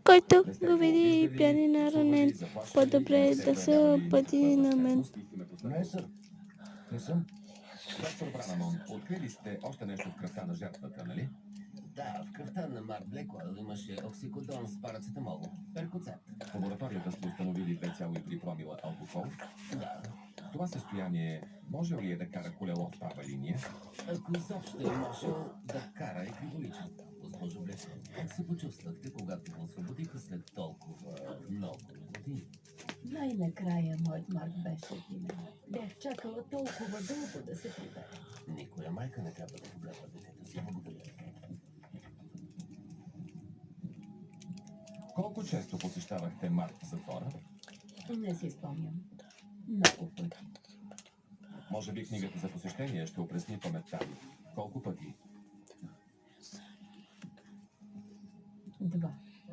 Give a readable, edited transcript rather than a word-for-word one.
Който Не сте го види виждали пиянина ранен, заплащали, по-добре не е сте да се проявявали пъти никаква на мен. враждебност в името на Не, сър. Не съм. Доктор Бранамон, открили сте още нещо в кръвта на жертвата, нали? Да, в кръвта на Марк Блекуел имаше оксикодон с парацетамол, перкоцет. В лабораторията сте установили 2,3 промила алкохол. Да, Това състояние може ли да кара колело в права линия? ако изобщо е можел да кара еквивалично. Госпожо Блекуел, как се почувствахте, когато го освободиха след толкова много години? Най-накрая моят Марк беше отинал. Бях чакала толкова дълго да се прибере. Никоя майка не трябва да погледва детето си. Благодаря. Колко често посещавахте Марк в затвора? Не си спомням. Много пъти. Може би книгата за посещение ще опресни паметта ви. Колко пъти?